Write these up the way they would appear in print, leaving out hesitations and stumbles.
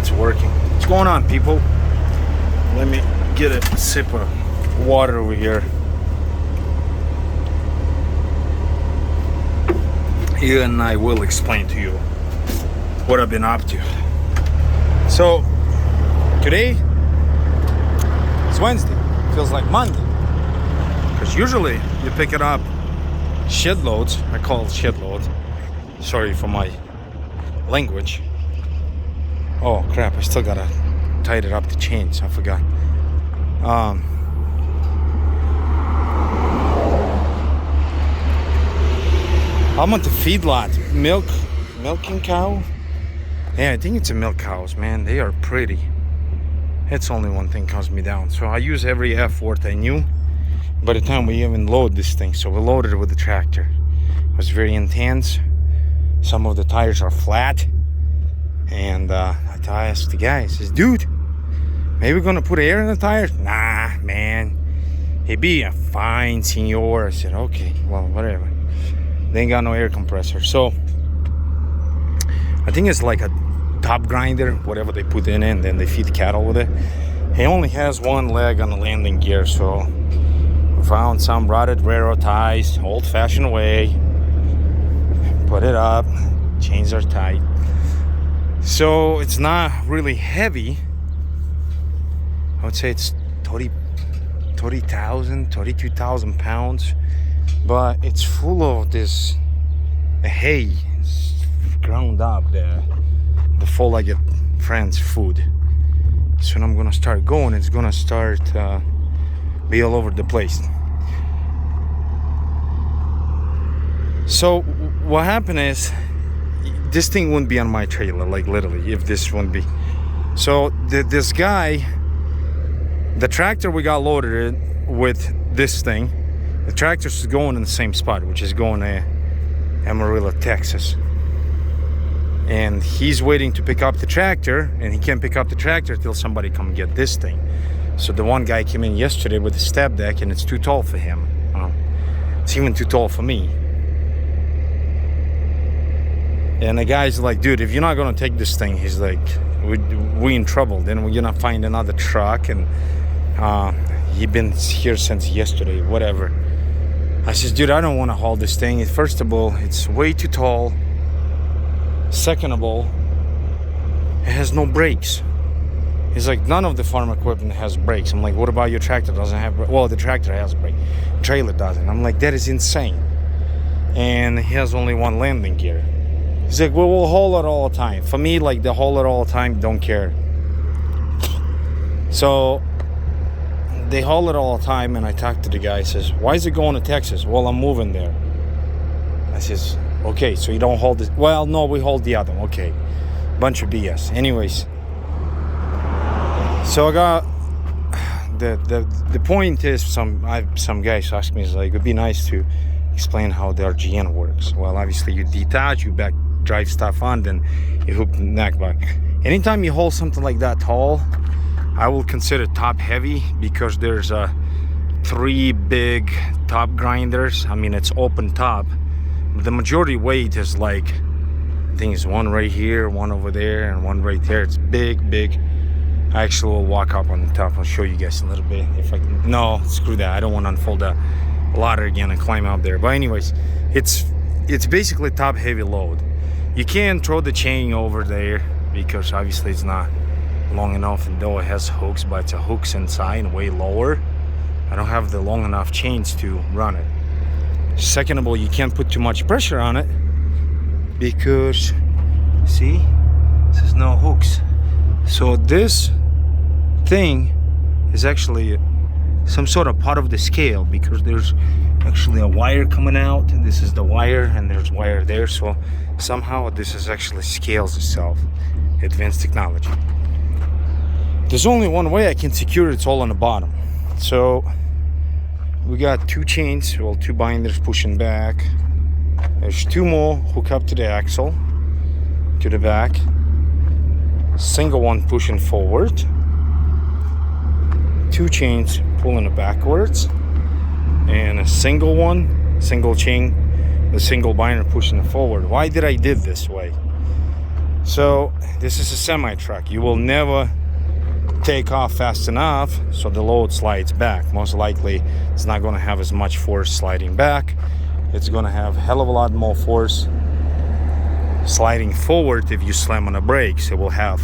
it's working. What's going on, people? Let me get a sip of water over here. And I will explain to you what I've been up to. So today is Wednesday. Feels like Monday, because usually you pick it up shitloads. I call it shitloads. Sorry for my language. Oh crap, I still gotta tighten up the chains. I forgot. I'm at the feedlot. Milking cow? Yeah, I think it's a milk cows, man. They are pretty. That's only one thing calms me down. So I use every F word I knew by the time we even load this thing. So we loaded it with the tractor. It was very intense. Some of the tires are flat. And I asked the guy, I says, dude, maybe we're gonna put air in the tires? Nah, man. He be a fine senor. I said, okay, well, whatever. They ain't got no air compressor. So I think it's like a top grinder, whatever they put in it, and then they feed cattle with it. He only has one leg on the landing gear, so we found some rotted railroad ties, old-fashioned way. Put it up, chains are tight. So it's not really heavy. I would say it's 32,000 pounds, but it's full of this hay. It's ground up, the four-legged friend's food. So when I'm gonna start going, it's gonna start be all over the place. So what happened is, this thing wouldn't be on my trailer, like literally, if this wouldn't be. So this guy, the tractor we got loaded with this thing, the tractor's going in the same spot, which is going to Amarillo, Texas. And he's waiting to pick up the tractor, and he can't pick up the tractor till somebody come get this thing. So the one guy came in yesterday with a step deck, and it's too tall for him. It's even too tall for me. And the guy's like, dude, if you're not gonna take this thing, he's like, we in trouble. Then we're gonna find another truck. And he been here since yesterday, whatever. I says, dude, I don't want to haul this thing. First of all, it's way too tall. Second of all, it has no brakes. He's like, none of the farm equipment has brakes. I'm like, what about your tractor? Doesn't have brakes? Well, the tractor has brakes. The trailer doesn't. I'm like, that is insane. And he has only one landing gear. He's like, well, we'll haul it all the time. For me, like, the haul it all the time, don't care. So they haul it all the time, and I talked to the guy. He says, why is it going to Texas? Well, I'm moving there. I says, okay, so you don't hold this? Well, no, we hold the other one. Okay, bunch of BS. Anyways, so I got the point is, some guys asked me, is like, it'd be nice to explain how the RGN works. Well, obviously you detach, you back drive stuff on, then you hook the neck back. Anytime you hold something like that tall, I will consider top heavy, because there's 3 big top grinders. I mean, it's open top. The majority weight is like, I think it's one right here, one over there, and one right there. It's big. I actually will walk up on the top. I'll show you guys a little bit if I can. No, screw that. I don't want to unfold that ladder again and climb up there. But anyways, it's basically top heavy load. You can't throw the chain over there, because obviously it's not long enough, and though it has hooks, but it's a hooks inside way lower. I don't have the long enough chains to run it. Second of all, you can't put too much pressure on it, because see, this is no hooks. So this thing is actually some sort of part of the scale, because there's actually a wire coming out, and this is the wire, and there's wire there. So somehow this is actually scales itself. Advanced technology. There's only one way I can secure it. It's all on the bottom. So we got 2 chains, well, 2 binders pushing back. There's 2 more hook up to the axle, to the back. Single one pushing forward. 2 chains pulling it backwards. And a single chain, the single binder pushing it forward. Why did I did this way? So this is a semi truck. You will never take off fast enough so the load slides back. Most likely it's not going to have as much force sliding back. It's going to have a hell of a lot more force sliding forward. If you slam on the brakes, it will have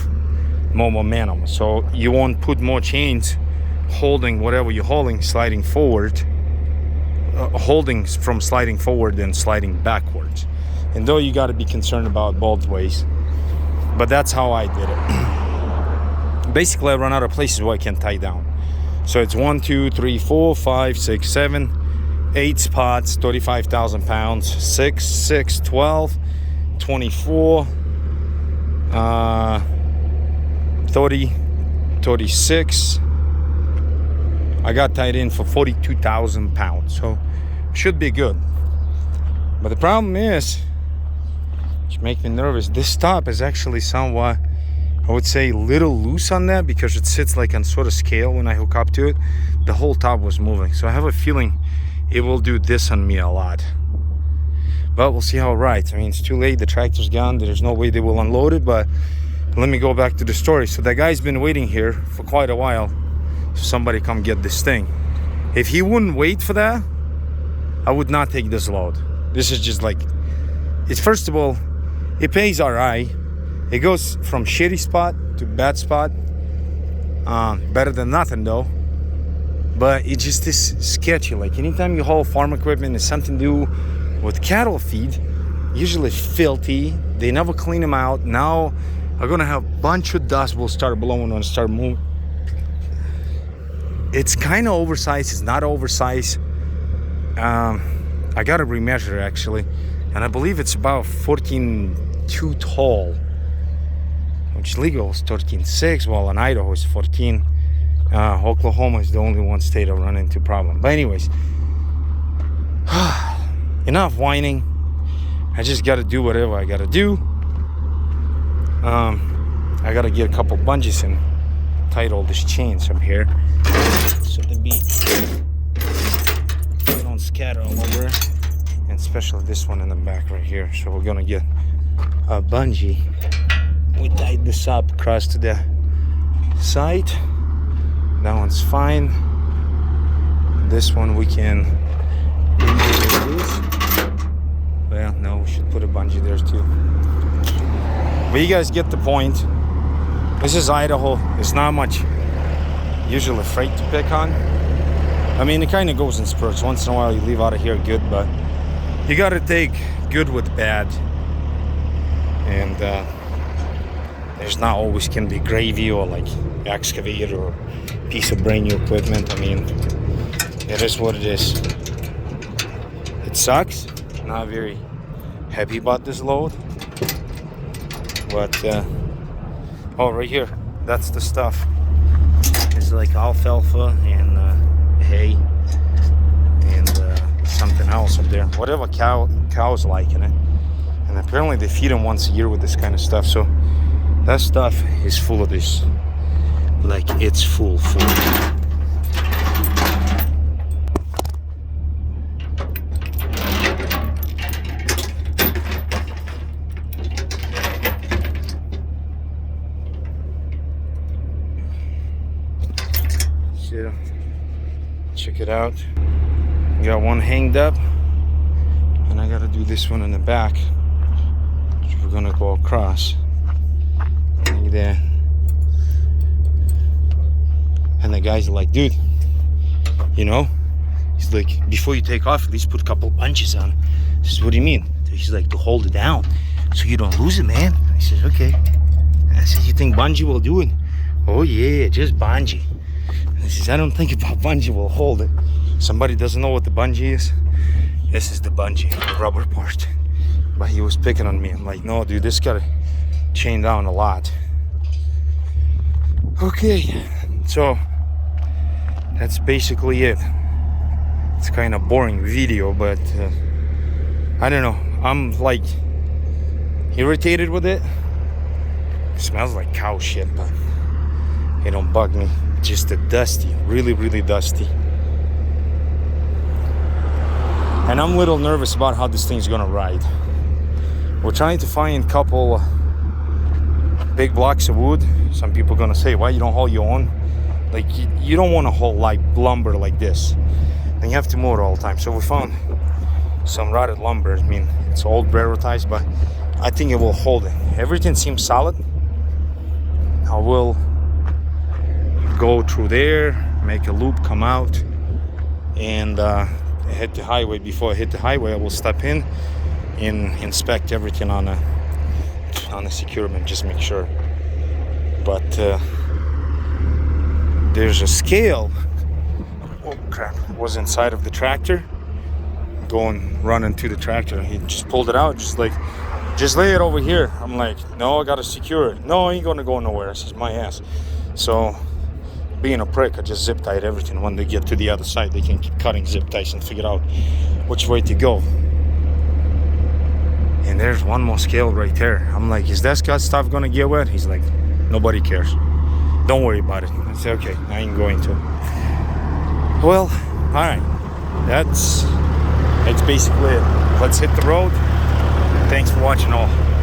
more momentum, so you won't put more chains holding whatever you're holding sliding forward, holding from sliding forward and sliding backwards. And though you got to be concerned about both ways, but that's how I did it. Basically I run out of places where I can tie down, so it's 1 2 3 4 5 6 7 8 spots, 35,000 pounds, 6 6 12 24 30 36. I got tied in for 42,000 pounds, so should be good. But the problem is, which makes me nervous, this top is actually somewhat, I would say, little loose on that, because it sits like on sort of scale. When I hook up to it, the whole top was moving, so I have a feeling it will do this on me a lot. But we'll see how it rides. I mean, it's too late, the tractor's gone, there's no way they will unload it. But let me go back to the story. So that guy's been waiting here for quite a while for somebody come get this thing. If he wouldn't wait for that, I would not take this load. This is just like, it's, first of all, it pays RI. It goes from shitty spot to bad spot. Better than nothing though. But it just is sketchy. Like anytime you haul farm equipment, it's something to do with cattle feed, usually filthy. They never clean them out. Now I'm gonna have a bunch of dust will start blowing and start moving. It's kind of oversized. It's not oversized. I gotta remeasure actually, and I believe it's about 14.2 tall, which legal is 13.6. Well, in Idaho is 14. Oklahoma is the only one state I run into problem. But anyways, enough whining. I just gotta do whatever I gotta do. I gotta get a couple bungees and tight all these chains from here, so they don't scatter all over, and especially this one in the back right here. So we're gonna get a bungee. We tied this up across to the side. That one's fine. This one we can reduce. Well, no, we should put a bungee there too. But you guys get the point. This is Idaho. There's not much usually freight to pick on. I mean, it kind of goes in spurts. Once in a while you leave out of here good, but you got to take good with bad. And there's not always can be gravy or like excavator or piece of brand new equipment. I mean, it is what it is. It sucks. Not very happy about this load. But oh, right here, that's the stuff. It's like alfalfa and hay and something else up there. Whatever cows like in it. And apparently they feed them once a year with this kind of stuff. So that stuff is full of this. Like it's full. So, check it out. Got one hanged up, and I gotta do this one in the back, which we're gonna go across. Like that. And the guy's like, dude, you know, he's like, before you take off, at least put a couple bunches on. I says, what do you mean? He's like, to hold it down so you don't lose it, man. I says, okay. I said, you think bungee will do it? Oh yeah, just bungee. And he says, I don't think about bungee will hold it. Somebody doesn't know what the bungee is. This is the bungee, the rubber part. But he was picking on me. I'm like, no, dude, this gotta chain down a lot. Okay, so that's basically it. It's kind of boring video, but I don't know. I'm like irritated with it. It smells like cow shit, but it don't bug me. Just a dusty, really, really dusty. And I'm a little nervous about how this thing's gonna ride. We're trying to find a couple big blocks of wood. Some people gonna say, why you don't haul your own? Like, you don't want to haul like lumber like this. Then you have to mow it all the time. So we found some rotted lumber. I mean, it's old railroad ties, but I think it will hold it. Everything seems solid. I will go through there, make a loop, come out, and hit the highway. Before I hit the highway, I will step in and inspect everything on the securement, just make sure. But there's a scale. Oh crap! It was inside of the tractor. Running to the tractor. He just pulled it out, just lay it over here. I'm like, no, I gotta secure it. No, ain't gonna go nowhere. This is my ass. So, being a prick, I just zip tied everything. When they get to the other side, they can keep cutting zip ties and figure out which way to go. And there's one more scale right there. I'm like, is that stuff gonna get wet? He's like, nobody cares. Don't worry about it. I said, okay, I ain't going to. Well, all right. That's basically it. Let's hit the road. Thanks for watching all.